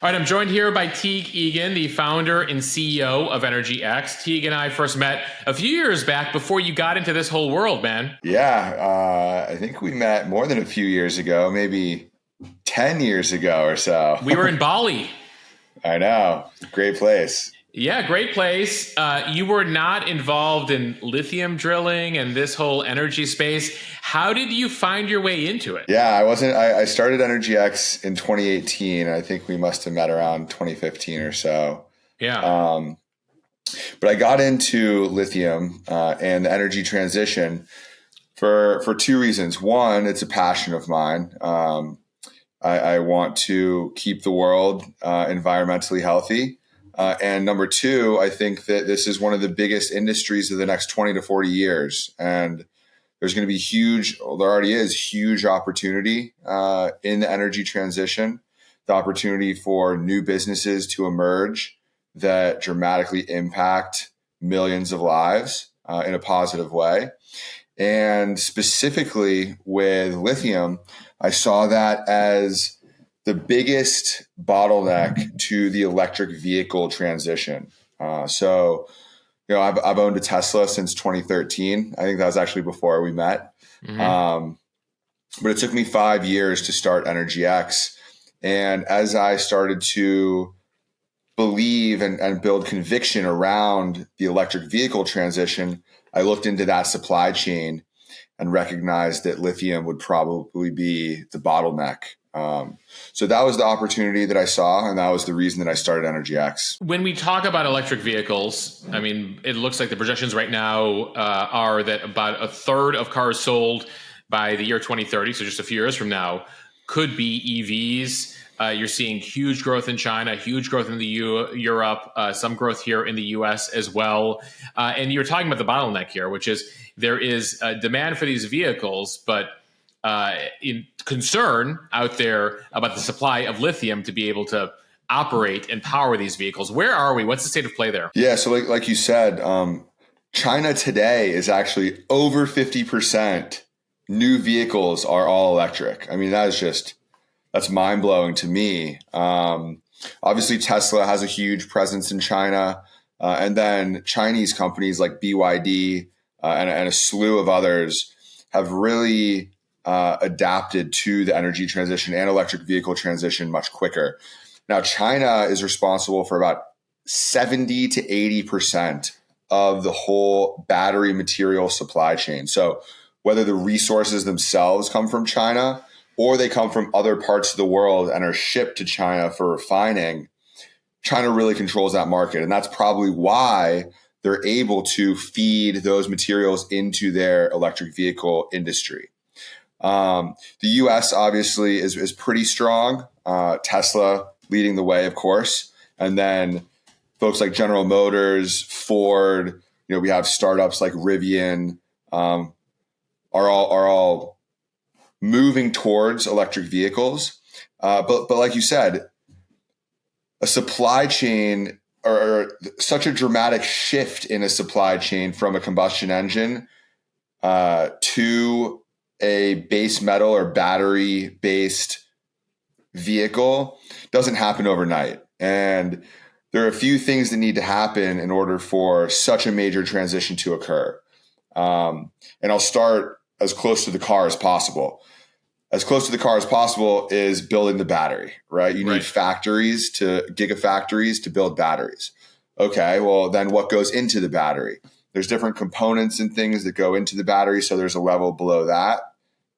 All right, I'm joined here by Teague Egan, the founder and CEO of EnergyX. Teague and I first met a few years back before you got into this whole world, man. Yeah, I think we met more than a few years ago, maybe 10 years ago or so. We were in Bali. I know. Great place. Yeah, great place. You were not involved in lithium drilling and this whole energy space. How did you find your way into it? Yeah, I wasn't. I started EnergyX in 2018. I think we must have met around 2015 or so. Yeah. But I got into lithium and the energy transition for two reasons. One, it's a passion of mine. I want to keep the world environmentally healthy. And number two, I think that this is one of the biggest industries of the next 20 to 40 years. And there's going to be there already is huge opportunity in the energy transition, the opportunity for new businesses to emerge that dramatically impact millions of lives in a positive way. And specifically with lithium, I saw that as the biggest bottleneck to the electric vehicle transition. I've owned a Tesla since 2013. I think that was actually before we met. Mm-hmm. But it took me 5 years to start EnergyX. And as I started to believe and build conviction around the electric vehicle transition, I looked into that supply chain and recognized that lithium would probably be the bottleneck. So that was the opportunity that I saw, and that was the reason that I started EnergyX. When we talk about electric vehicles, I mean, it looks like the projections right now are that about a third of cars sold by the year 2030, so just a few years from now, could be EVs. You're seeing huge growth in China, huge growth in Europe, some growth here in the US as well. And you're talking about the bottleneck here, which is there is a demand for these vehicles, but in concern out there about the supply of lithium to be able to operate and power these vehicles. Where are we? What's the state of play there? Yeah, so like you said, China today is actually over 50% new vehicles are all electric. I mean, that's mind-blowing to me. Obviously, Tesla has a huge presence in China. And then Chinese companies like BYD and a slew of others have really adapted to the energy transition and electric vehicle transition much quicker. Now, China is responsible for about 70 to 80% of the whole battery material supply chain. So whether the resources themselves come from China or they come from other parts of the world and are shipped to China for refining, China really controls that market. And that's probably why they're able to feed those materials into their electric vehicle industry. The US obviously is pretty strong. Tesla leading the way, of course. And then folks like General Motors, Ford, we have startups like Rivian, are all moving towards electric vehicles. But like you said, a supply chain or such a dramatic shift in a supply chain from a combustion engine to a base metal or battery based vehicle doesn't happen overnight. And there are a few things that need to happen in order for such a major transition to occur. And I'll start as close to the car as possible. As close to the car as possible is building the battery, right? You need gigafactories to build batteries. Okay, well, then what goes into the battery? There's different components and things that go into the battery. So there's a level below that.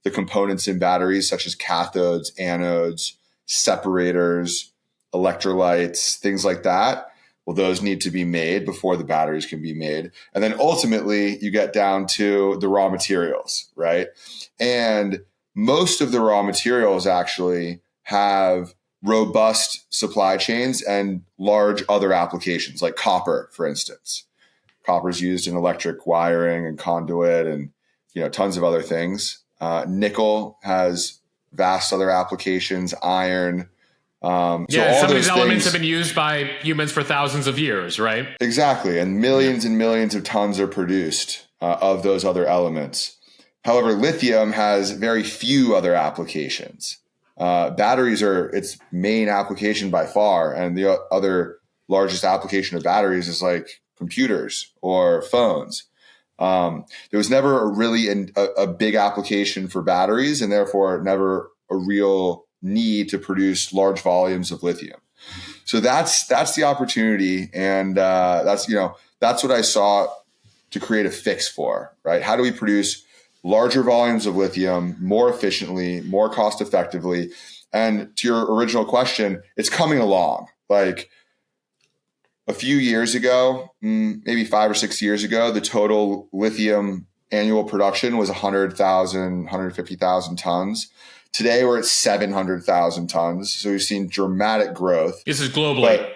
The components in batteries, such as cathodes, anodes, separators, electrolytes, things like that. Well, those need to be made before the batteries can be made. And then ultimately, you get down to the raw materials, right? And most of the raw materials actually have robust supply chains and large other applications, like copper, for instance. Copper is used in electric wiring and conduit and tons of other things. Nickel has vast other applications, iron. So some of these elements have been used by humans for thousands of years, right? Exactly. And millions and millions of tons are produced of those other elements. However, lithium has very few other applications. batteries are its main application by far. And the other largest application of batteries is like computers or phones. There was never a big application for batteries, and therefore never a real need to produce large volumes of lithium. So that's the opportunity, and that's what I saw to create a fix for, right? How do we produce larger volumes of lithium more efficiently, more cost effectively? And to your original question, it's coming along. Like a few years ago, maybe 5 or 6 years ago, the total lithium annual production was 100,000, 150,000 tons. Today, we're at 700,000 tons. So we've seen dramatic growth. This is globally.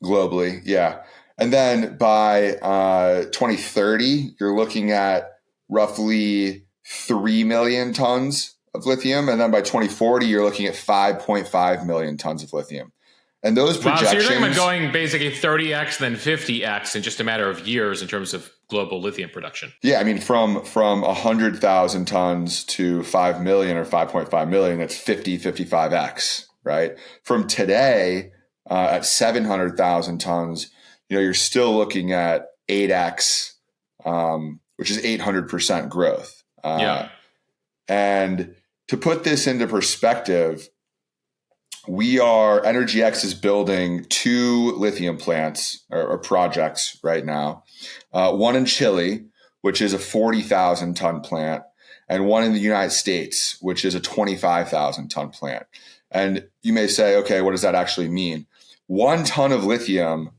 Globally, yeah. And then by 2030, you're looking at roughly 3 million tons of lithium. And then by 2040, you're looking at 5.5 million tons of lithium. And those projections... Wow, so you're talking about going basically 30x, then 50x in just a matter of years in terms of global lithium production. Yeah, I mean, from 100,000 tons to 5 million or 5.5 million, that's 55x, right? From today at 700,000 tons, you're still looking at 8x, which is 800% growth. And to put this into perspective, EnergyX is building 2 lithium plants or projects right now. One in Chile, which is a 40,000 ton plant, and one in the United States, which is a 25,000 ton plant. And you may say, okay, what does that actually mean? 1 ton of lithium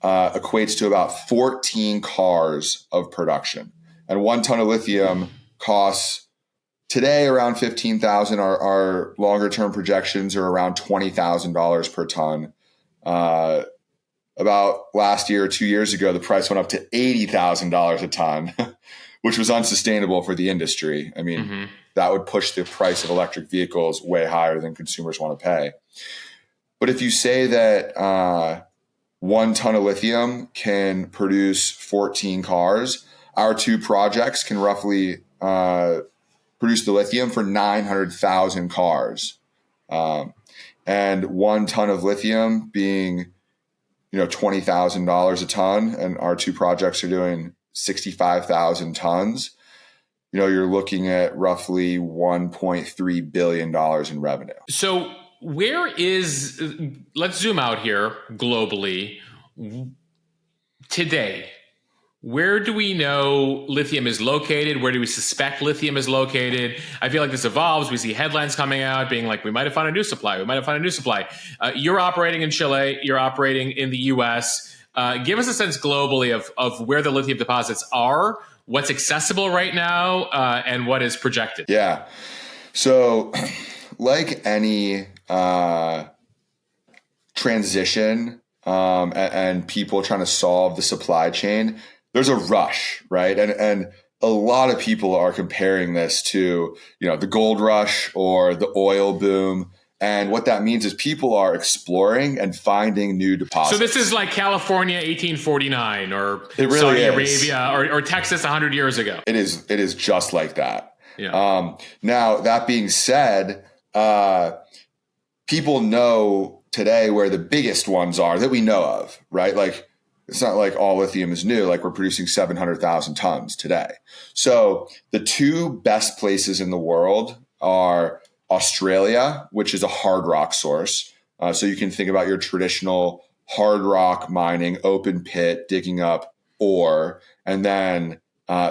equates to about 14 cars of production. And 1 ton of lithium costs today around $15,000. Our longer term projections are around $20,000 per ton. About last year or 2 years ago, the price went up to $80,000 a ton, which was unsustainable for the industry. I mean, that would push the price of electric vehicles way higher than consumers want to pay. But if you say that 1 ton of lithium can produce 14 cars, our 2 projects can roughly produce the lithium for 900,000 cars. And 1 ton of lithium being, $20,000 a ton, and our 2 projects are doing 65,000 tons, you're looking at roughly $1.3 billion in revenue. So let's zoom out here globally today. Where do we know lithium is located? Where do we suspect lithium is located? I feel like this evolves. We see headlines coming out being like, we might have found a new supply. We might have found a new supply. You're operating in Chile. You're operating in the U.S. Give us a sense globally of where the lithium deposits are, what's accessible right now, and what is projected. Yeah. So like any transition and people trying to solve the supply chain, there's a rush, right? And a lot of people are comparing this to, the gold rush or the oil boom. And what that means is people are exploring and finding new deposits. So this is like California 1849 or it really Saudi is. Arabia or Texas 100 years ago. It is just like that. Yeah. Now, that being said, people know today where the biggest ones are that we know of, right? Like, it's not like all lithium is new. Like, we're producing 700,000 tons today. So the 2 best places in the world are Australia, which is a hard rock source. So you can think about your traditional hard rock mining, open pit, digging up ore, and then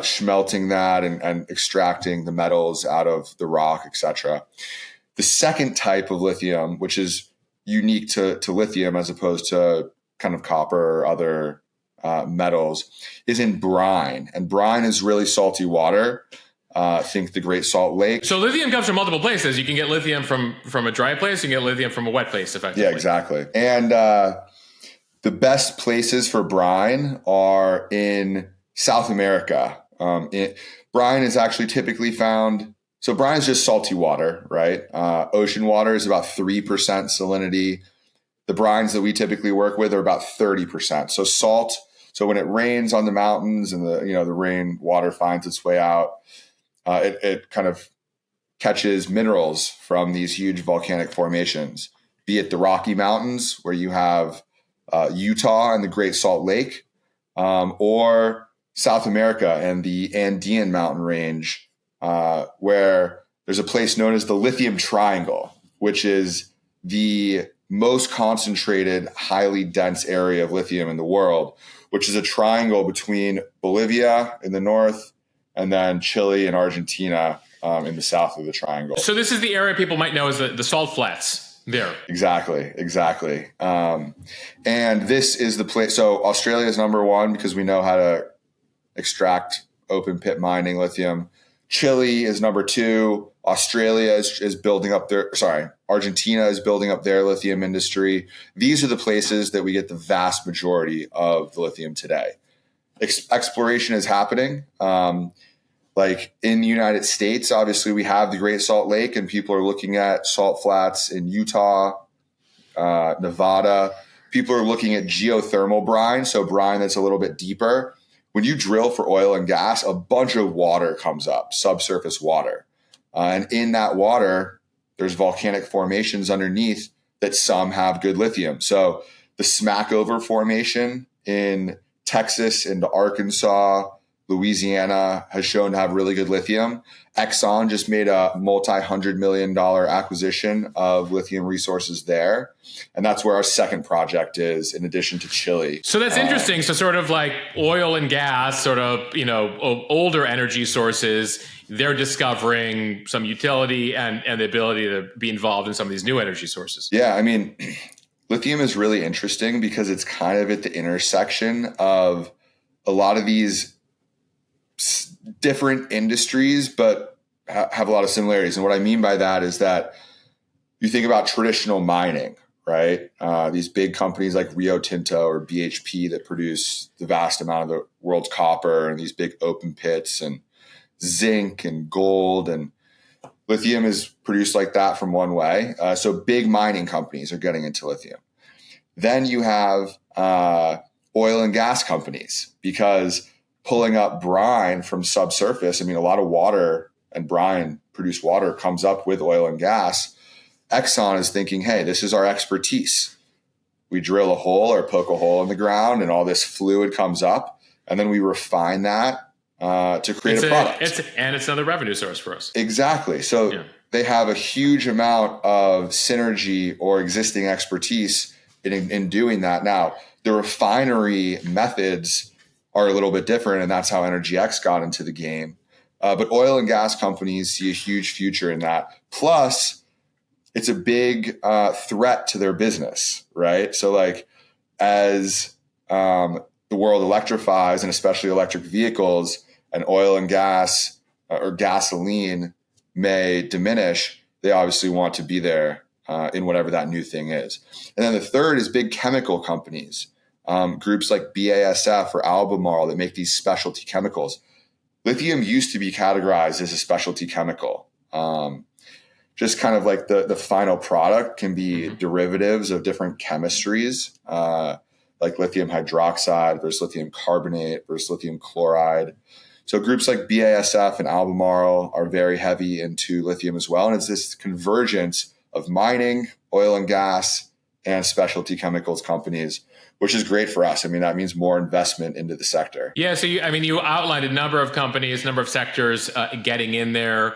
smelting that and extracting the metals out of the rock, etc. The second type of lithium, which is unique to lithium as opposed to kind of copper or other metals, is in brine. And brine is really salty water. Think the Great Salt Lake. So lithium comes from multiple places. You can get lithium from a dry place. You can get lithium from a wet place, effectively. Yeah, exactly. And the best places for brine are in South America. Brine is actually typically found. So brine is just salty water, right? Ocean water is about 3% salinity. The brines that we typically work with are about 30%. So salt. So when it rains on the mountains and the rain water finds its way out, it kind of catches minerals from these huge volcanic formations, be it the Rocky Mountains, where you have Utah and the Great Salt Lake, or South America and the Andean mountain range, where there's a place known as the Lithium Triangle, which is the most concentrated, highly dense area of lithium in the world, which is a triangle between Bolivia in the north and then Chile and Argentina in the south of the triangle. So this is the area people might know as the salt flats there. Exactly. And this is the place. So Australia is number one because we know how to extract open pit mining lithium. Chile is number two. Argentina is building up their lithium industry. These are the places that we get the vast majority of the lithium today. Exploration is happening. Like in the United States, obviously we have the Great Salt Lake and people are looking at salt flats in Utah, Nevada. People are looking at geothermal brine, so brine that's a little bit deeper. When you drill for oil and gas, a bunch of water comes up, subsurface water. And in that water, there's volcanic formations underneath that some have good lithium. So the Smackover Formation in Texas into Arkansas, Louisiana has shown to have really good lithium. Exxon just made a multi-$100 million acquisition of lithium resources there. And that's where our second project is, in addition to Chile. So that's interesting. So sort of like oil and gas, sort of, older energy sources, they're discovering some utility and the ability to be involved in some of these new energy sources. Yeah, I mean, lithium is really interesting because it's kind of at the intersection of a lot of these different industries, but have a lot of similarities. And what I mean by that is that you think about traditional mining, right? These big companies like Rio Tinto or BHP that produce the vast amount of the world's copper and these big open pits and zinc and gold, and lithium is produced like that from one way. So big mining companies are getting into lithium. Then you have oil and gas companies, because pulling up brine from subsurface, I mean, a lot of water and brine produced water comes up with oil and gas. Exxon is thinking, hey, this is our expertise. We drill a hole or poke a hole in the ground and all this fluid comes up, and then we refine that to create a product. It's another revenue source for us. Exactly. So they have a huge amount of synergy or existing expertise in doing that. Now, the refinery methods are a little bit different, and that's how EnergyX got into the game. But oil and gas companies see a huge future in that. Plus, it's a big threat to their business, right? So like as the world electrifies, and especially electric vehicles, and oil and gas or gasoline may diminish, they obviously want to be there in whatever that new thing is. And then the third is big chemical companies, groups like BASF or Albemarle that make these specialty chemicals. Lithium used to be categorized as a specialty chemical. Just kind of like the final product can be derivatives of different chemistries, like lithium hydroxide versus lithium carbonate versus lithium chloride. So groups like BASF and Albemarle are very heavy into lithium as well. And it's this convergence of mining, oil and gas, and specialty chemicals companies, which is great for us. I mean, that means more investment into the sector. Yeah. So you outlined a number of companies, number of sectors getting in there.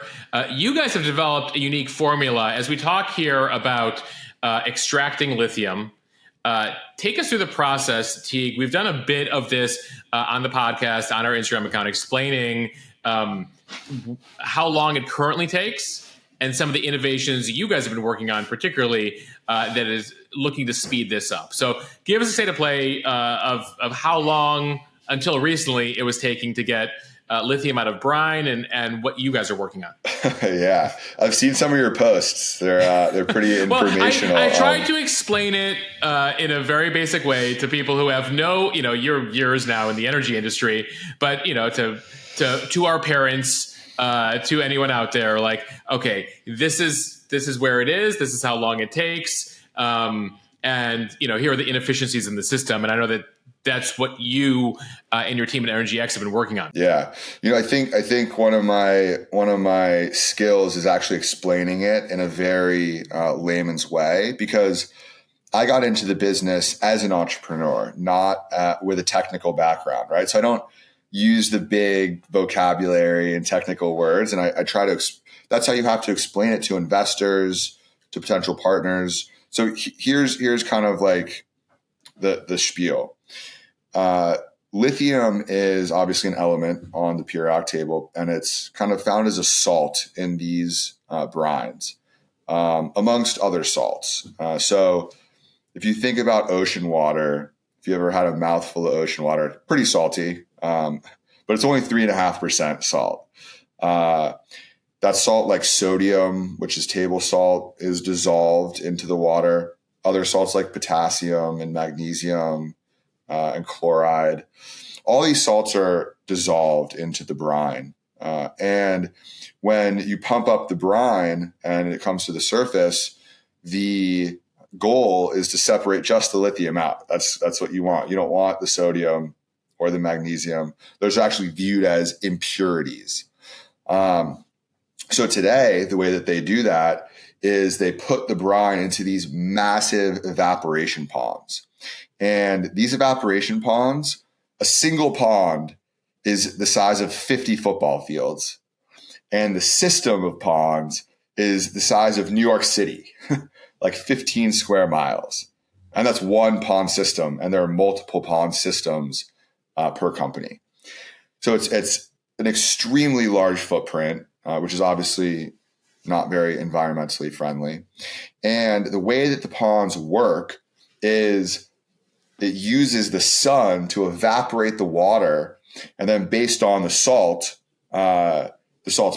You guys have developed a unique formula. As we talk here about extracting lithium, take us through the process, Teague. We've done a bit of this on the podcast, on our Instagram account, explaining how long it currently takes and some of the innovations you guys have been working on, particularly that is looking to speed this up. So give us a state of play of how long until recently it was taking to get lithium out of brine and what you guys are working on. Yeah, I've seen some of your posts. They're pretty informational. I tried to explain it in a very basic way to people who have you're years now in the energy industry, but to our parents, to anyone out there, like, okay, this is where it is. This is how long it takes. and here are the inefficiencies in the system. And I know that that's what you and your team at EnergyX have been working on. Yeah, I think one of my skills is actually explaining it in a very layman's way, because I got into the business as an entrepreneur, not with a technical background, right? So I don't use the big vocabulary and technical words, and I try to. That's how you have to explain it to investors, to potential partners. So here's kind of like the spiel. Lithium is obviously an element on the periodic table, and it's kind of found as a salt in these brines, amongst other salts. So if you think about ocean water, if you ever had a mouthful of ocean water, pretty salty, but it's only 3.5% salt. That salt, like sodium, which is table salt, is dissolved into the water. Other salts like potassium and magnesium and chloride, all these salts are dissolved into the brine. And when you pump up the brine and it comes to the surface, the goal is to separate just the lithium out. That's what you want. You don't want the sodium or the magnesium. Those are actually viewed as impurities. So today, the way that they do that is they put the brine into these massive evaporation ponds. And these evaporation ponds, a single pond is the size of 50 football fields. And the system of ponds is the size of New York City, like 15 square miles. And that's one pond system. And there are multiple pond systems per company. So it's an extremely large footprint, which is obviously not very environmentally friendly. And the way that the ponds work is it uses the sun to evaporate the water, and then based on the salt's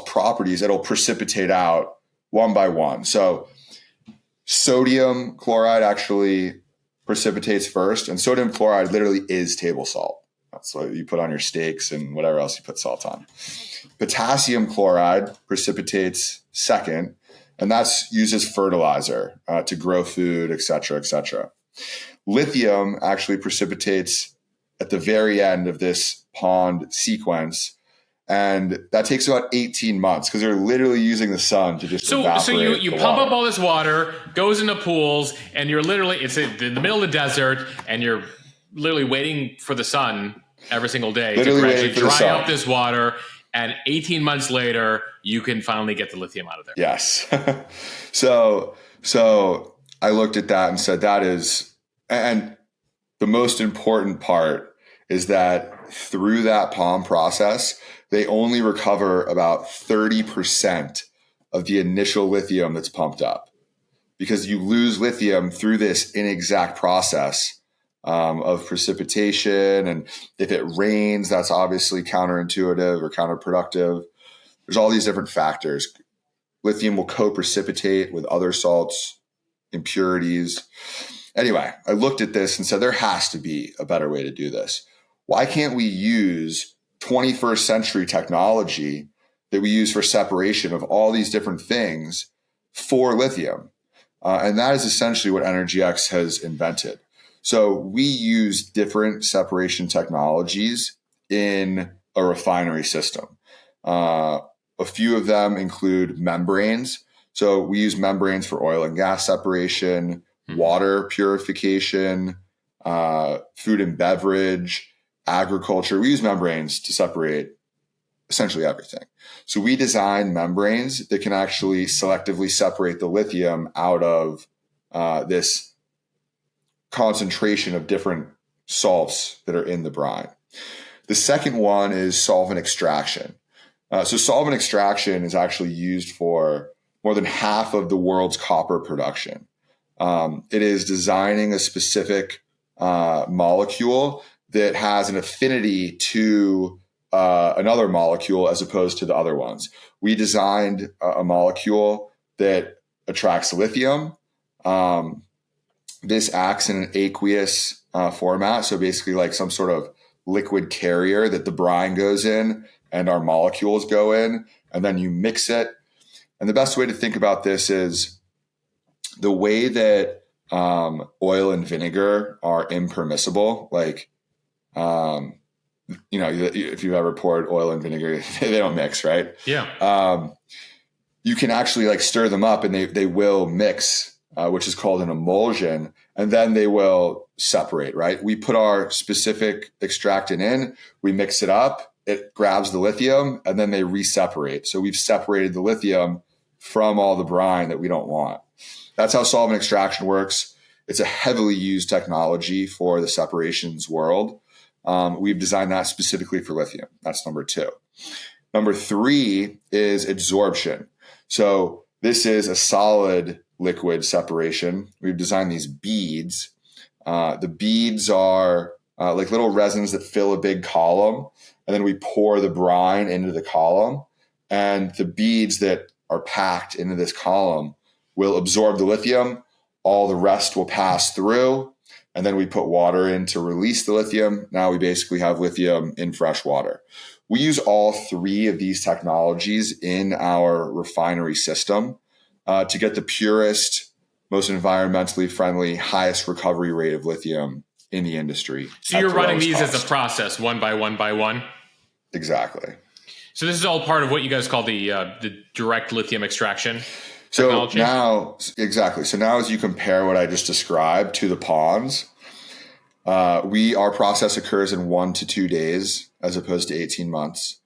properties, it'll precipitate out one by one. So sodium chloride actually precipitates first, and sodium chloride literally is table salt. That's what you put on your steaks and whatever else you put salt on. Potassium chloride precipitates second, and that's used as fertilizer to grow food, et cetera, et cetera. Lithium actually precipitates at the very end of this pond sequence, and that takes about 18 months because they're literally using the sun to just evaporate. So you pump up all this water, goes into pools, and it's in the middle of the desert, and you're literally waiting for the sun every single day to gradually dry up this water. And 18 months later, you can finally get the lithium out of there. Yes. So I looked at that and said, that is, and the most important part is that through that pond process, they only recover about 30% of the initial lithium that's pumped up, because you lose lithium through this inexact process of precipitation. And if it rains, that's obviously counterintuitive or counterproductive. There's all these different factors. Lithium will co-precipitate with other salts, impurities. Anyway, I looked at this and said, there has to be a better way to do this. Why can't we use 21st century technology that we use for separation of all these different things for lithium? And that is essentially what EnergyX has invented. So we use different separation technologies in a refinery system. A few of them include membranes. So we use membranes for oil and gas separation, water purification, food and beverage, agriculture. We use membranes to separate essentially everything. So we design membranes that can actually selectively separate the lithium out of this concentration of different salts that are in the brine. The second one is solvent extraction. So solvent extraction is actually used for more than half of the world's copper production. It is designing a specific molecule that has an affinity to another molecule as opposed to the other ones. We designed a molecule that attracts lithium. This acts in an aqueous format, so basically like some sort of liquid carrier that the brine goes in and our molecules go in, and then you mix it. And the best way to think about this is the way that oil and vinegar are impermissible. Like, if you've ever poured oil and vinegar, they don't mix, right? Yeah. You can actually like stir them up and they will mix, which is called an emulsion, and then they will separate, right? We put our specific extractant in, we mix it up, it grabs the lithium, and then they re-separate. So we've separated the lithium from all the brine that we don't want. That's how solvent extraction works. It's a heavily used technology for the separations world. We've designed that specifically for lithium. That's number 2. Number 3 is adsorption. So this is a solid liquid separation. We've designed these beads. The beads are like little resins that fill a big column, and then we pour the brine into the column, and the beads that are packed into this column will absorb the lithium. All the rest will pass through, and then we put water in to release the lithium. Now we basically have lithium in fresh water. We use all 3 of these technologies in our refinery system to get the purest, most environmentally friendly, highest recovery rate of lithium in the industry. So you're running these as a process, one by one by one? Exactly. So this is all part of what you guys call the direct lithium extraction technology? Exactly. So now as you compare what I just described to the ponds, our process occurs in 1 to 2 days as opposed to 18 months.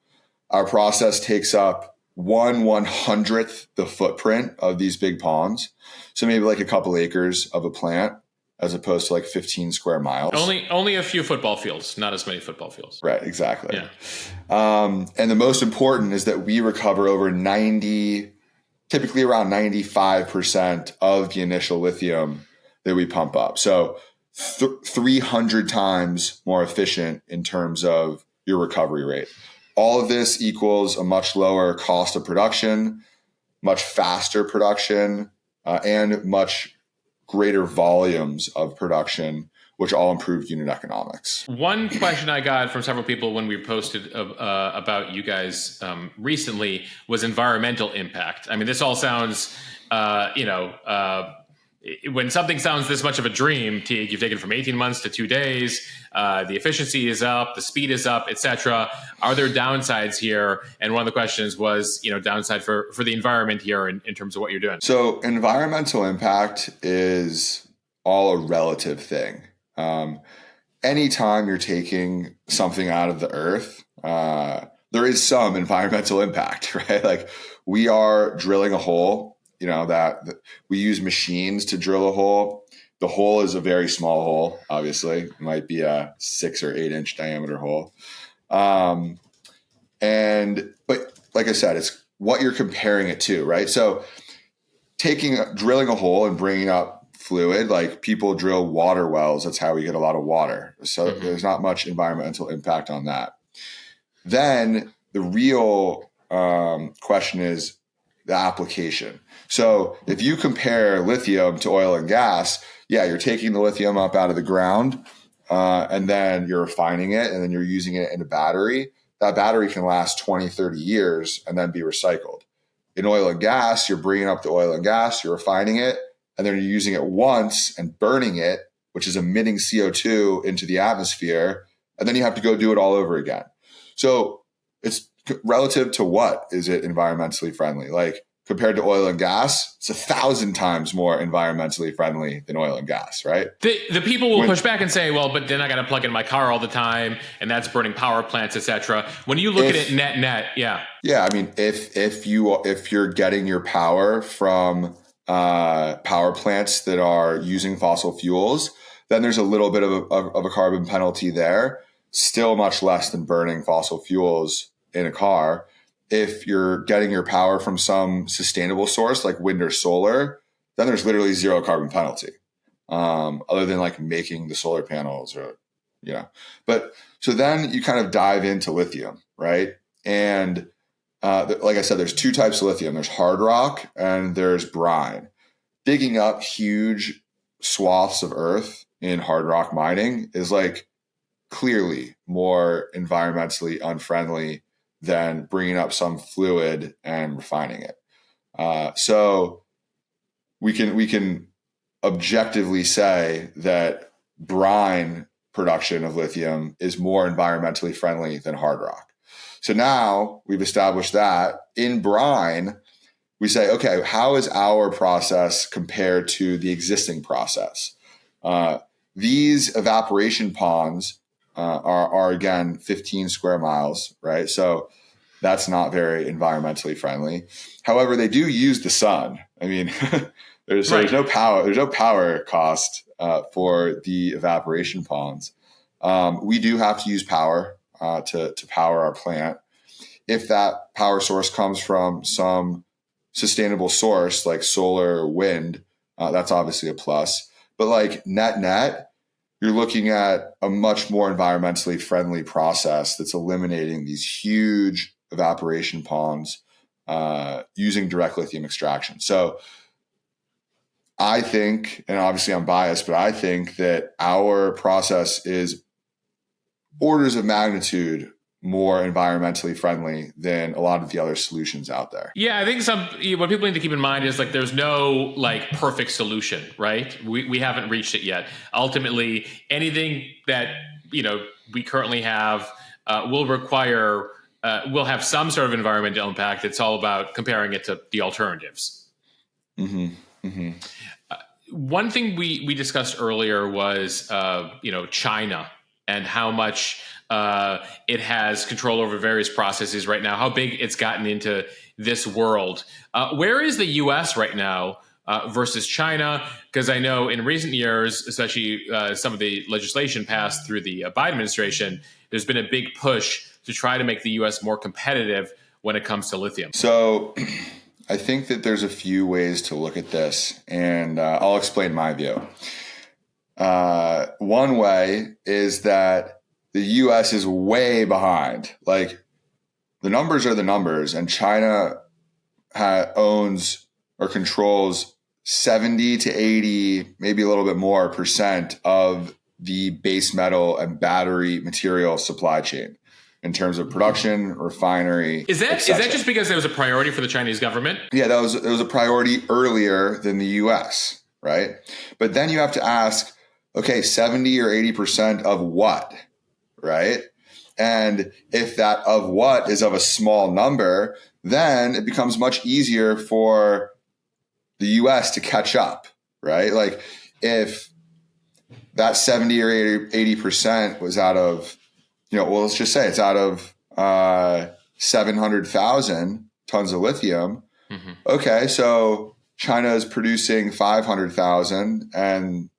Our process takes up 1/100th the footprint of these big ponds. So maybe like a couple acres of a plant as opposed to like 15 square miles. Only a few football fields, not as many football fields. Right, exactly. Yeah. And the most important is that we recover over typically around 95% of the initial lithium that we pump up. So 300 times more efficient in terms of your recovery rate. All of this equals a much lower cost of production, much faster production, and much greater volumes of production, which all improve unit economics. One question I got from several people when we posted about you guys recently was environmental impact. I mean, this all sounds, when something sounds this much of a dream, Teague, you've taken from 18 months to 2 days, the efficiency is up, the speed is up, etc. Are there downsides here? And one of the questions was, downside for the environment here in terms of what you're doing. So environmental impact is all a relative thing. Anytime you're taking something out of the earth, there is some environmental impact, right? Like we are drilling a hole, that we use machines to drill a hole. The hole is a very small hole, obviously. It might be a 6 or 8 inch diameter hole. But like I said, it's what you're comparing it to, right? So drilling a hole and bringing up fluid, like people drill water wells. That's how we get a lot of water. So there's not much environmental impact on that. Then the real question is the application. So if you compare lithium to oil and gas, you're taking the lithium up out of the ground and then you're refining it and then you're using it in a battery. That battery can last 20, 30 years and then be recycled. In oil and gas, you're bringing up the oil and gas, you're refining it, and then you're using it once and burning it, which is emitting CO2 into the atmosphere, and then you have to go do it all over again. So it's relative to what is it environmentally friendly? Like compared to oil and gas, it's 1,000 times more environmentally friendly than oil and gas, right? The people will push back and say, well, but then I got to plug in my car all the time, and that's burning power plants, etc. When you look at it net, yeah. I mean, if you're getting your power from power plants that are using fossil fuels, then there's a little bit of a carbon penalty there. Still much less than burning fossil fuels in a car. If you're getting your power from some sustainable source like wind or solar, then there's literally zero carbon penalty, other than like making the solar panels But so then you kind of dive into lithium, right? And like I said, there's 2 types of lithium. There's hard rock and there's brine. Digging up huge swaths of earth in hard rock mining is like clearly more environmentally unfriendly than bringing up some fluid and refining it. So we can objectively say that brine production of lithium is more environmentally friendly than hard rock. So now we've established that in brine, we say, okay, how is our process compared to the existing process? These evaporation ponds are again 15 square miles, right? So that's not very environmentally friendly. However, they do use the sun. I mean, there's no power. There's no power cost for the evaporation ponds. We do have to use power to power our plant. If that power source comes from some sustainable source like solar or wind, that's obviously a plus. But like net, you're looking at a much more environmentally friendly process that's eliminating these huge evaporation ponds using direct lithium extraction. So I think, and obviously I'm biased, but I think that our process is orders of magnitude more environmentally friendly than a lot of the other solutions out there. Yeah, I think what people need to keep in mind is like there's no like perfect solution, right? We haven't reached it yet. Ultimately, anything that we currently have will have some sort of environmental impact. It's all about comparing it to the alternatives. Mm-hmm. Mm-hmm. One thing we discussed earlier was China and how much it has control over various processes right now, how big it's gotten into this world. Where is the U.S. right now versus China? Because I know in recent years, especially some of the legislation passed through the Biden administration, there's been a big push to try to make the U.S. more competitive when it comes to lithium. So I think that there's a few ways to look at this, and I'll explain my view. One way is that the U.S. is way behind. Like, the numbers are the numbers, and China owns or controls 70 to 80, maybe a little bit more % of the base metal and battery material supply chain in terms of production, refinery. Is that just because it was a priority for the Chinese government? Yeah, it was a priority earlier than the U.S., right? But then you have to ask, okay, 70 or 80% of what? Right? And if that of what is of a small number, then it becomes much easier for the US to catch up, right? Like, if that 70 or 80% was out of, let's just say it's out of 700,000 tons of lithium. Mm-hmm. Okay, so China is producing 500,000 and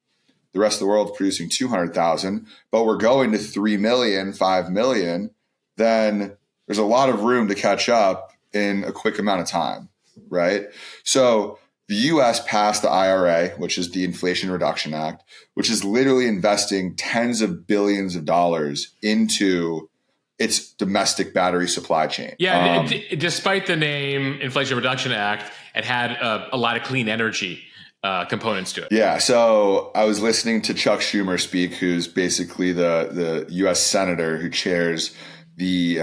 the rest of the world is producing 200,000, but we're going to 3 million, 5 million, then there's a lot of room to catch up in a quick amount of time, right? So the U.S. passed the IRA, which is the Inflation Reduction Act, which is literally investing tens of billions of dollars into its domestic battery supply chain. Yeah, despite the name Inflation Reduction Act, it had a lot of clean energy components to it. Yeah. So I was listening to Chuck Schumer speak, who's basically the U.S. senator who chairs the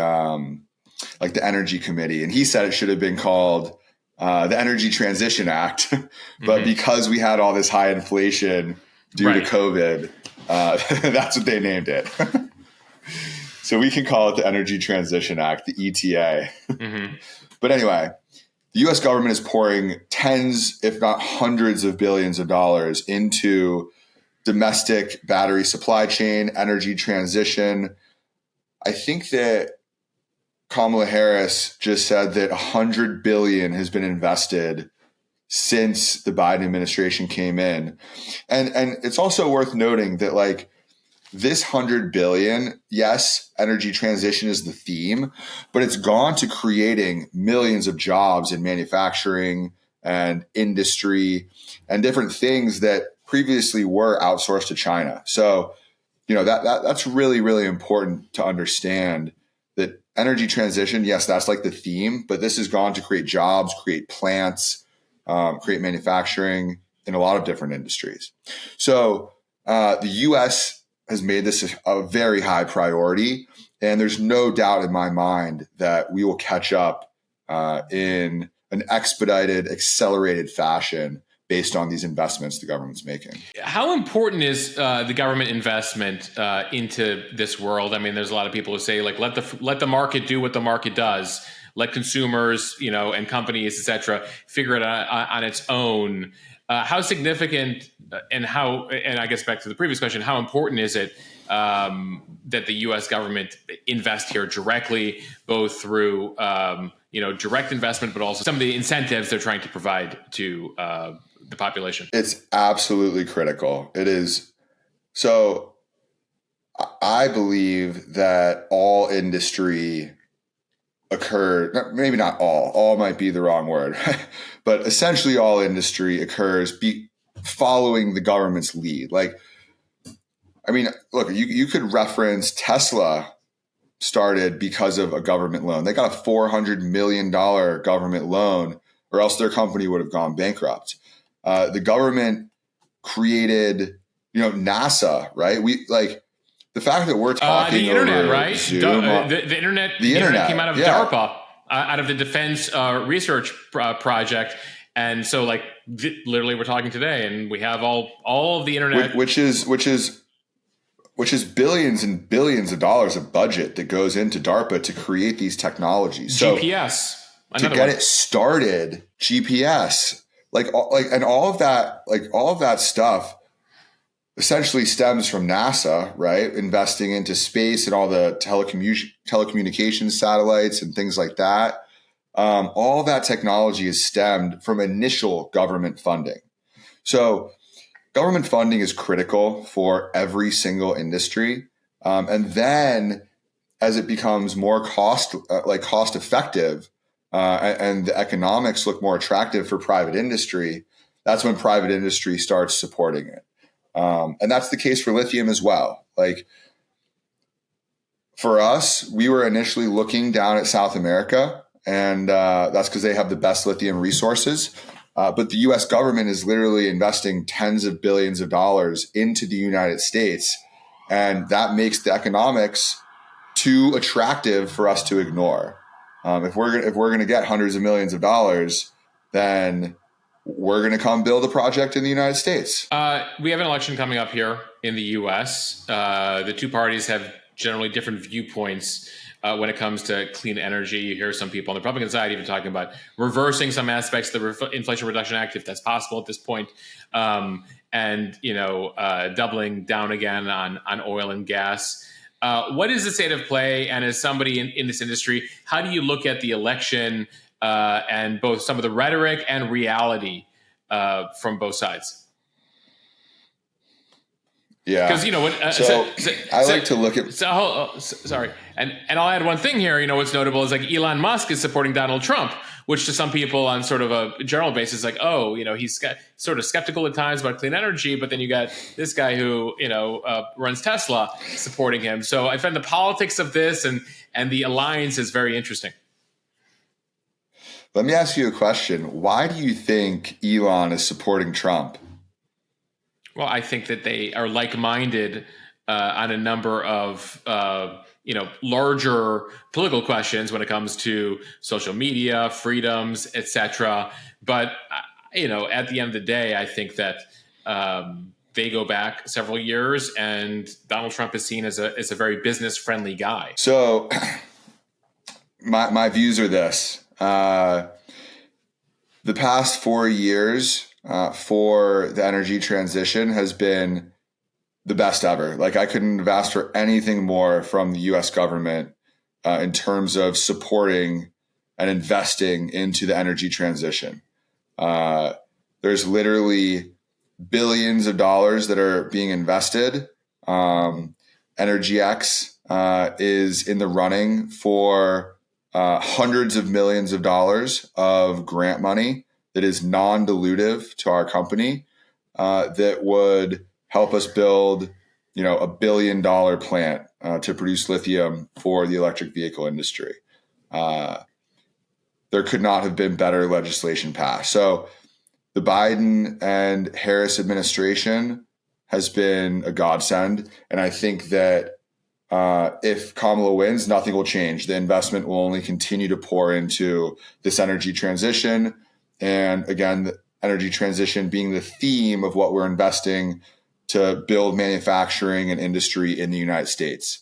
the Energy Committee. And he said it should have been called the Energy Transition Act. But because we had all this high inflation due to COVID, that's what they named it. So we can call it the Energy Transition Act, the ETA. But anyway, the U.S. government is pouring tens, if not hundreds of billions of dollars into domestic battery supply chain, energy transition. I think that Kamala Harris just said that $100 billion has been invested since the Biden administration came in. And it's also worth noting that, like, this $100 billion, yes, energy transition is the theme, but it's gone to creating millions of jobs in manufacturing and industry and different things that previously were outsourced to China. So, that's really, really important to understand, that energy transition, yes, that's like the theme, but this has gone to create jobs, create plants, create manufacturing in a lot of different industries. So the U.S. has made this a very high priority, and there's no doubt in my mind that we will catch up in an expedited, accelerated fashion based on these investments the government's making. How important is the government investment into this world? I mean, there's a lot of people who say, like, let the market do what the market does. Let consumers, and companies, et cetera, figure it out on its own. How significant and I guess back to the previous question, how important is it that the U.S. government invest here directly, both through direct investment, but also some of the incentives they're trying to provide to the population? It's absolutely critical. It is. So I believe that all industry occur, maybe not all might be the wrong word, but essentially all industry occurs following the government's lead. Like, I mean, look, you could reference Tesla started because of a government loan. They got a $400 million government loan, or else their company would have gone bankrupt. The government created, NASA, right? The fact that we're talking the internet, over right? Zoom, the internet came out of DARPA, out of the Defense Research Project, and so literally we're talking today, and we have all of the internet, which is billions and billions of dollars of budget that goes into DARPA to create these technologies. So GPS, to get it started, GPS, and all of that stuff essentially stems from NASA, right? Investing into space and all the telecommunications satellites and things like that. All that technology is stemmed from initial government funding. So government funding is critical for every single industry. And then as it becomes more cost effective and the economics look more attractive for private industry, that's when private industry starts supporting it. And that's the case for lithium as well. Like, for us, we were initially looking down at South America, and that's because they have the best lithium resources. But the U.S. government is literally investing tens of billions of dollars into the United States, and that makes the economics too attractive for us to ignore. If we're going to get hundreds of millions of dollars, then we're going to come build a project in the United States. We have an election coming up here in the U.S. The two parties have generally different viewpoints when it comes to clean energy. You hear some people on the Republican side even talking about reversing some aspects of the Inflation Reduction Act, if that's possible at this point, and doubling down again on oil and gas. What is the state of play? And as somebody in this industry, how do you look at the election and both some of the rhetoric and reality from both sides? Yeah, because I like to look at. Sorry, and I'll add one thing here. What's notable is Elon Musk is supporting Donald Trump, which to some people on sort of a general basis, he's sort of skeptical at times about clean energy, but then you got this guy who runs Tesla supporting him. So I find the politics of this and the alliance is very interesting. Let me ask you a question. Why do you think Elon is supporting Trump? Well, I think that they are like-minded on a number of, larger political questions when it comes to social media, freedoms, etc. But, at the end of the day, I think that they go back several years, and Donald Trump is seen as a very business-friendly guy. So my views are this. The past 4 years for the energy transition has been the best ever. I couldn't have asked for anything more from the U.S. government in terms of supporting and investing into the energy transition. There's literally billions of dollars that are being invested. EnergyX is in the running for hundreds of millions of dollars of grant money that is non-dilutive to our company that would help us build, $1 billion plant to produce lithium for the electric vehicle industry. There could not have been better legislation passed. So the Biden and Harris administration has been a godsend. And I think that if Kamala wins, nothing will change. The investment will only continue to pour into this energy transition. And again, energy transition being the theme of what we're investing to build manufacturing and industry in the United States.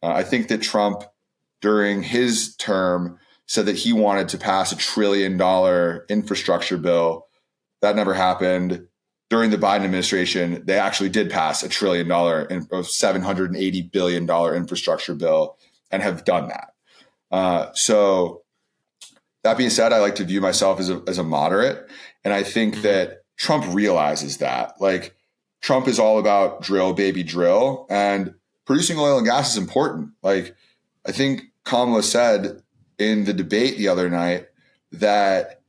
I think that Trump, during his term, said that he wanted to pass $1 trillion infrastructure bill. That never happened. During the Biden administration, they actually did pass $1 trillion $780 billion infrastructure bill and have done that. So that being said, I like to view myself as a moderate. And I think that Trump realizes that. Like, Trump is all about drill, baby, drill. And producing oil and gas is important. Like, I think Kamala said in the debate the other night that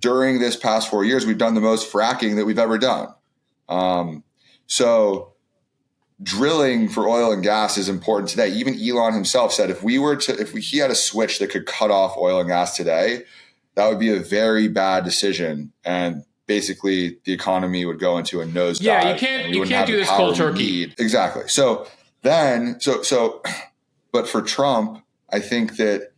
during this past 4 years, we've done the most fracking that we've ever done. So drilling for oil and gas is important today. Even Elon himself said if he had a switch that could cut off oil and gas today, that would be a very bad decision. And basically the economy would go into a nosedive. Yeah, you can't do this cold turkey. Exactly. But for Trump, I think that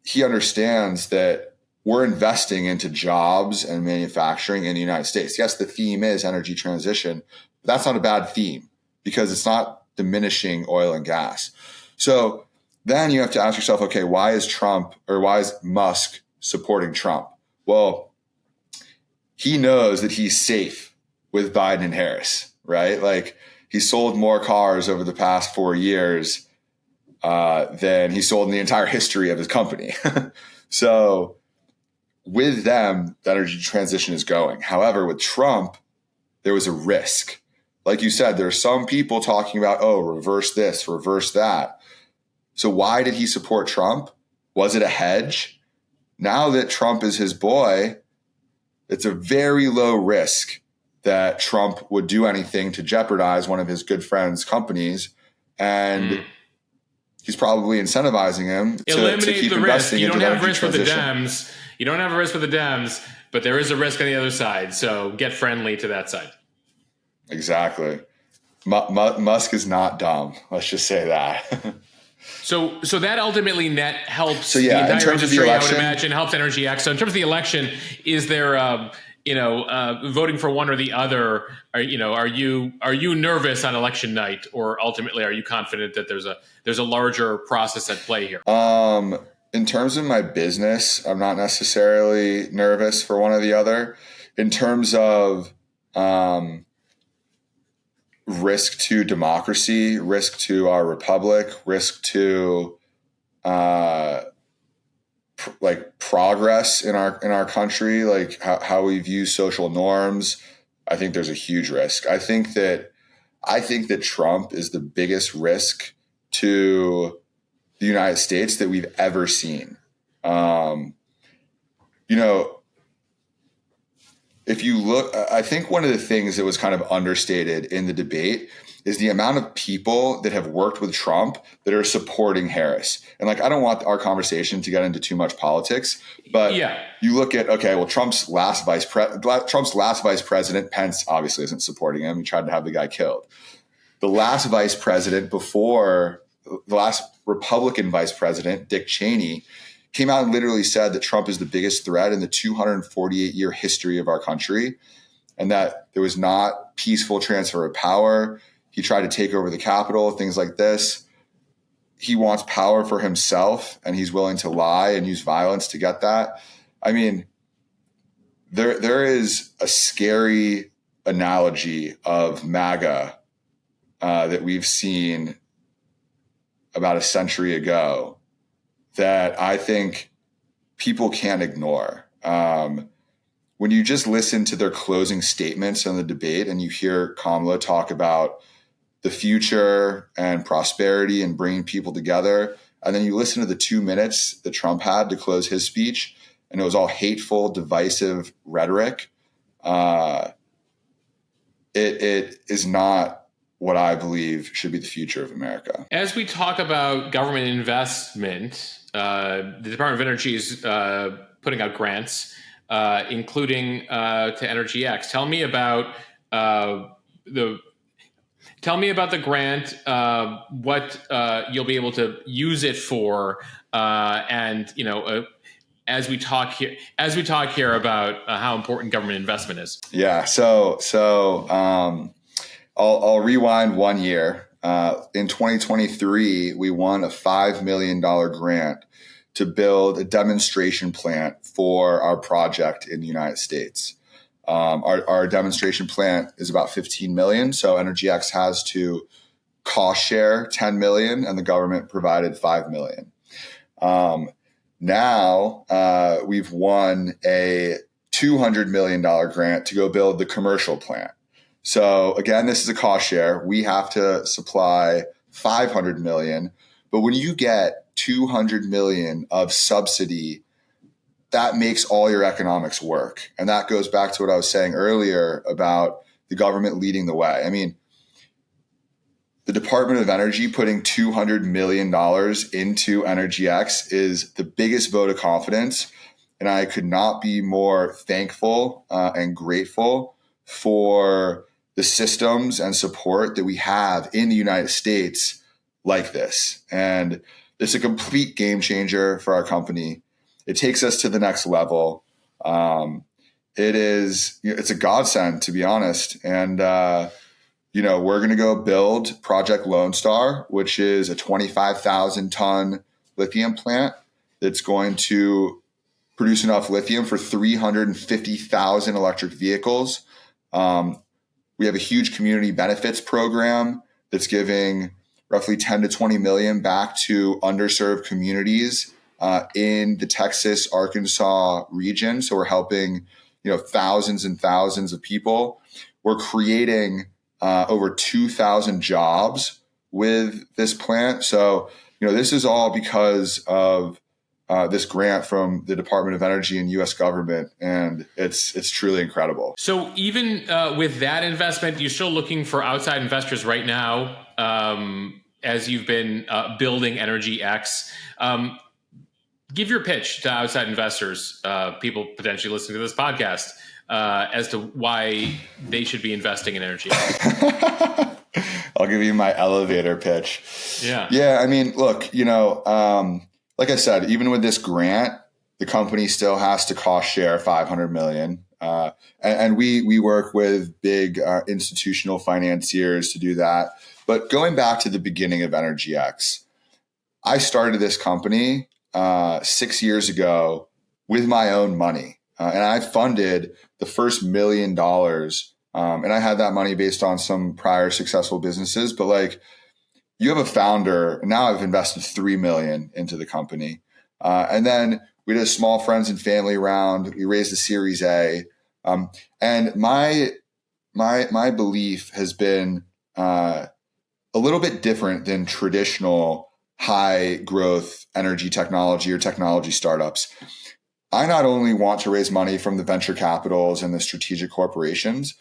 he understands that we're investing into jobs and manufacturing in the United States. Yes, the theme is energy transition, but that's not a bad theme because it's not diminishing oil and gas. So then you have to ask yourself, okay, why is Musk supporting Trump? Well, he knows that he's safe with Biden and Harris, right? Like, he sold more cars over the past 4 years than he sold in the entire history of his company. So with them, the energy transition is going. However, with Trump, there was a risk. Like you said, there are some people talking about, oh, reverse this, reverse that. So why did he support Trump? Was it a hedge? Now that Trump is his boy, it's a very low risk that Trump would do anything to jeopardize one of his good friends' companies. And he's probably incentivizing him to keep investing into that energy transition. You don't have a risk with the Dems, but there is a risk on the other side. So get friendly to that side. Exactly. Musk is not dumb. Let's just say that. So that ultimately net helps the entire in terms industry, of the election, I would imagine, helps EnergyX. So in terms of the election, is there, voting for one or the other? Are you nervous on election night, or ultimately are you confident that there's a larger process at play here? In terms of my business, I'm not necessarily nervous for one or the other. In terms of risk to democracy, risk to our republic, risk to progress in our country, like how we view social norms, I think there's a huge risk. I think that Trump is the biggest risk to the United States that we've ever seen. If you look, I think one of the things that was kind of understated in the debate is the amount of people that have worked with Trump that are supporting Harris. And I don't want our conversation to get into too much politics, but you look at, Trump's last vice president, Pence, obviously isn't supporting him. He tried to have the guy killed. The last vice president before the last Republican vice president, Dick Cheney, came out and literally said that Trump is the biggest threat in the 248-year history of our country, and that there was not peaceful transfer of power. He tried to take over the Capitol, things like this. He wants power for himself, and he's willing to lie and use violence to get that. I mean, there is a scary analogy of MAGA that we've seen about a century ago that I think people can't ignore. When you just listen to their closing statements in the debate and you hear Kamala talk about the future and prosperity and bringing people together, and then you listen to the 2 minutes that Trump had to close his speech, and it was all hateful, divisive rhetoric, it is not what I believe should be the future of America. As we talk about government investment, the Department of Energy is putting out grants, including to EnergyX. Tell me about the grant, what you'll be able to use it for, and as we talk here about how important government investment is? Yeah. I'll rewind 1 year. In 2023, we won a $5 million grant to build a demonstration plant for our project in the United States. Our demonstration plant is about 15 million. So EnergyX has to cost share 10 million, and the government provided 5 million. Now we've won a $200 million grant to go build the commercial plant. So again, this is a cost share. We have to supply 500 million, but when you get 200 million of subsidy, that makes all your economics work. And that goes back to what I was saying earlier about the government leading the way. I mean, the Department of Energy putting $200 million into EnergyX is the biggest vote of confidence. And I could not be more thankful and grateful for the systems and support that we have in the United States like this. And it's a complete game changer for our company. It takes us to the next level. It's a godsend, to be honest. And, we're going to go build Project Lone Star, which is a 25,000 ton lithium plant that's going to produce enough lithium for 350,000 electric vehicles. We have a huge community benefits program that's giving roughly 10 to 20 million back to underserved communities in the Texas, Arkansas region. So we're helping, thousands and thousands of people. We're creating over 2,000 jobs with this plant. So, this is all because of this grant from the Department of Energy and U.S. government, and it's truly incredible. So even with that investment, you're still looking for outside investors right now, as you've been building EnergyX. Give your pitch to outside investors, people potentially listening to this podcast, as to why they should be investing in EnergyX. I'll give you my elevator pitch. Yeah. I mean, look, like I said, even with this grant, the company still has to cost share 500 million. And we work with big institutional financiers to do that. But going back to the beginning of EnergyX, I started this company 6 years ago with my own money. And I funded the first $1 million. And I had that money based on some prior successful businesses. But you have a founder, and now I've invested 3 million into the company. And then we did a small friends and family round. We raised a Series A. And my belief has been a little bit different than traditional high growth energy technology or technology startups. I not only want to raise money from the venture capitals and the strategic corporations,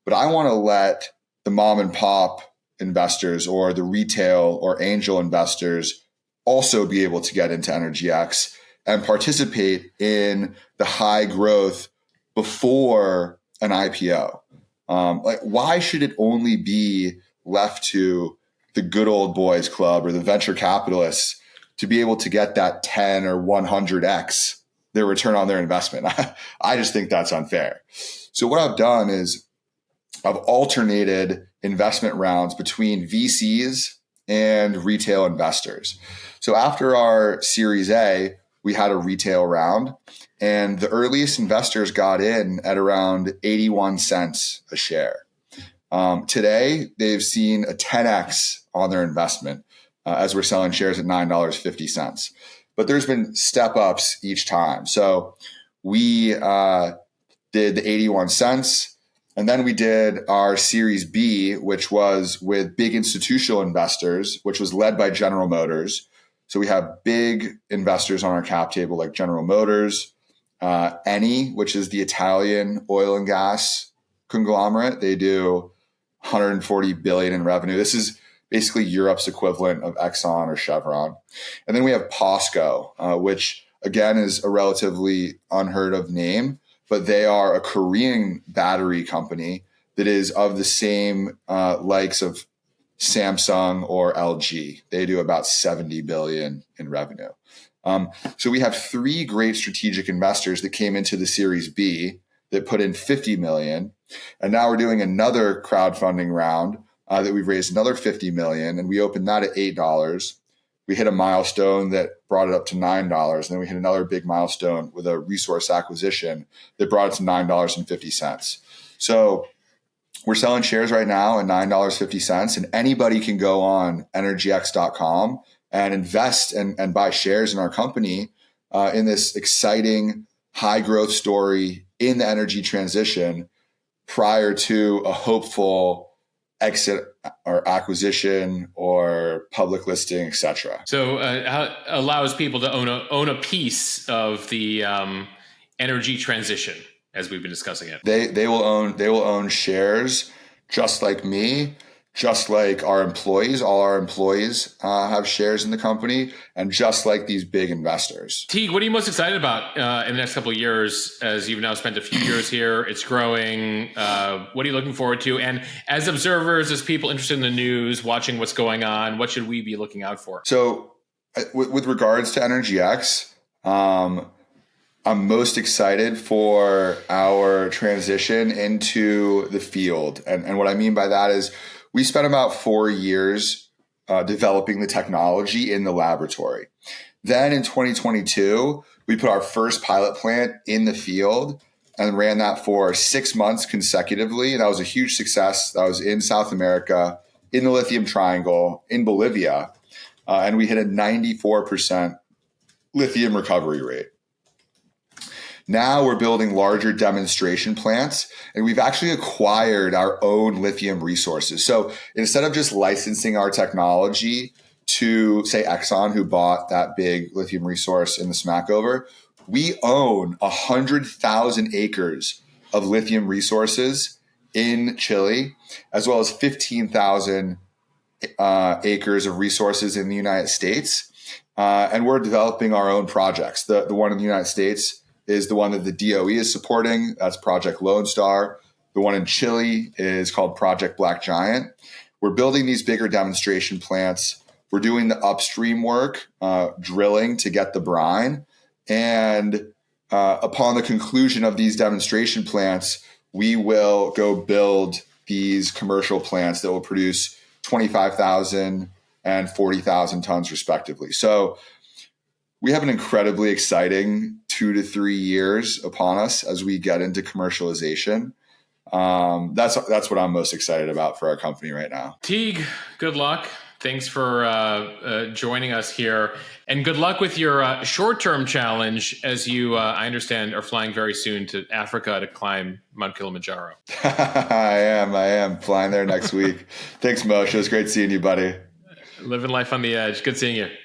but I want to let the mom and pop investors or the retail or angel investors also be able to get into EnergyX and participate in the high growth before an IPO. Why should it only be left to the good old boys club or the venture capitalists to be able to get that 10 or 100x their return on their investment? I just think that's unfair. So what I've done is I've alternated investment rounds between VCs and retail investors. So after our Series A, we had a retail round, and the earliest investors got in at around 81 cents a share. Today, they've seen a 10x on their investment as we're selling shares at $9.50. But there's been step ups each time. So we did the 81 cents. And then we did our Series B, which was with big institutional investors, which was led by General Motors. So we have big investors on our cap table like General Motors, Eni, which is the Italian oil and gas conglomerate. They do 140 billion in revenue. This is basically Europe's equivalent of Exxon or Chevron. And then we have POSCO, which again is a relatively unheard of name, but they are a Korean battery company that is of the same likes of Samsung or LG. They do about 70 billion in revenue. So we have 3 great strategic investors that came into the Series B that put in $50 million. And now we're doing another crowdfunding round that we've raised another $50 million. And we opened that at $8. We hit a milestone that brought it up to $9. And then we hit another big milestone with a resource acquisition that brought it to $9.50. So we're selling shares right now at $9.50. And anybody can go on EnergyX.com and invest and buy shares in our company in this exciting high growth story in the energy transition prior to a hopeful exit or acquisition or public listing, etc. So allows people to own a piece of the energy transition as we've been discussing it. They will own shares just like me, just like our employees. All our employees have shares in the company, and just like these big investors. Teague, what are you most excited about in the next couple of years as you've now spent a few years here? It's growing. What are you looking forward to? And as observers, as people interested in the news, watching what's going on, what should we be looking out for? So with regards to EnergyX, I'm most excited for our transition into the field. And what I mean by that is we spent about 4 years developing the technology in the laboratory. Then in 2022, we put our first pilot plant in the field and ran that for 6 months consecutively. And that was a huge success. That was in South America, in the Lithium Triangle, in Bolivia. And we hit a 94% lithium recovery rate. Now we're building larger demonstration plants, and we've actually acquired our own lithium resources. So instead of just licensing our technology to, say, Exxon, who bought that big lithium resource in the Smackover, we own 100,000 acres of lithium resources in Chile, as well as 15,000 acres of resources in the United States. And we're developing our own projects. The one in the United States is the one that the DOE is supporting. That's Project Lone Star. The one in Chile is called Project Black Giant. We're building these bigger demonstration plants. We're doing the upstream work, drilling to get the brine. And upon the conclusion of these demonstration plants, we will go build these commercial plants that will produce 25,000 and 40,000 tons respectively. So we have an incredibly exciting 2 to 3 years upon us as we get into commercialization. That's what I'm most excited about for our company right now. Teague, good luck. Thanks for joining us here. And good luck with your short-term challenge as you, I understand, are flying very soon to Africa to climb Mount Kilimanjaro. I am flying there next week. Thanks, Mosheh. It was great seeing you, buddy. Living life on the edge. Good seeing you.